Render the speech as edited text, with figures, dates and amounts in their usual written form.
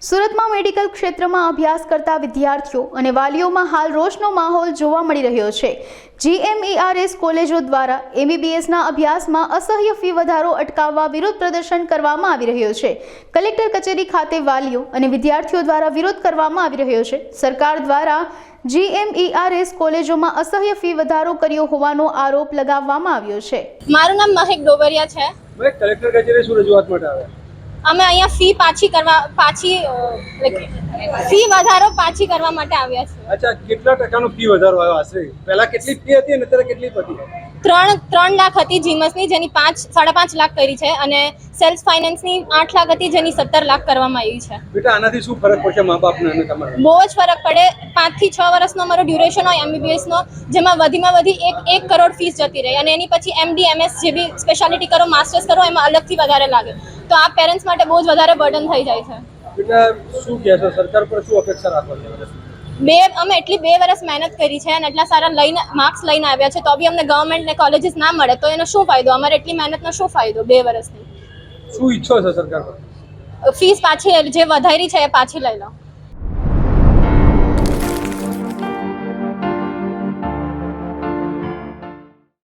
સુરતમાં મેડિકલ ક્ષેત્રમાં અભ્યાસ કરતા વિદ્યાર્થીઓ અને વાલીઓમાં હાલ રોષનો માહોલ જોવા મળી રહ્યો છે। GMERS કોલેજો દ્વારા MBBSના અભ્યાસમાં અસહ્ય ફી વધારો અટકાવવા વિરોધ પ્રદર્શન કરવામાં આવી રહ્યો છે। કલેક્ટર કચેરી ખાતે વાલીઓ અને વિદ્યાર્થીઓ દ્વારા વિરોધ કરવામાં આવી રહ્યો છે। સરકાર દ્વારા GMERS કોલેજોમાં અસહ્ય ફી વધારો કર્યો હોવાનો આરોપ લગાવવામાં આવ્યો છે। મારું નામ મહેક ડોબરિયા છે। મેં કલેક્ટર કચેરી શું રજૂઆત માટે આવ્યા? અમે અહીંયા ફી વધારો પાછી કરવા માટે આવ્યા છીએ। અચ્છા, કેટલા ટકાનો ફી વધારો આવ્યો આશરે? પહેલા કેટલી ફી હતી અને અત્યારે કેટલી હતી? 3 લાખ હતી જીમસની, જેની 5.5 લાખ કરી છે, અને સેલ્ફ ફાઇનાન્સની 8 લાખ હતી, જેની 17 લાખ કરવામાં આવી છે। બેટા, આનાથી શું ફરક પડશે મા બાપને અને તમારે? બહુ જ ફરક પડે। 5 થી 6 વર્ષનો અમારો ડ્યુરેશન હોય MBBSનો, જેમાં વધીમાં વધી 1 કરોડ ફીસ જતી રહે, અને એની પછી MD MS જે બી સ્પેશિયાલિટી કરો, માસ્ટર્સ કરો, એમાં અલગથી વધારે લાગે, તો આ પેરેન્ટ્સ માટે બહુ જ વધારે બર્ડન થઈ જાય છે। બેટા, શું કહેશો? સરકાર પર શું અપેક્ષા રાખો છો? અમે એટલી 2 વર્ષ મહેનત કરી છે અને એટલા સારા માર્ક્સ લઈને આવ્યા છે, તો બી અમને ગવર્મેન્ટ ને કોલેજીસ ના મળે તો એનો શું ફાયદો? અમારે એટલી મહેનતનો શું ફાયદો 2 વર્ષની? શું ઈચ્છો છો સરકાર પર? ફીસ પાછી જે વધારી છે એ પાછી લઈ લો।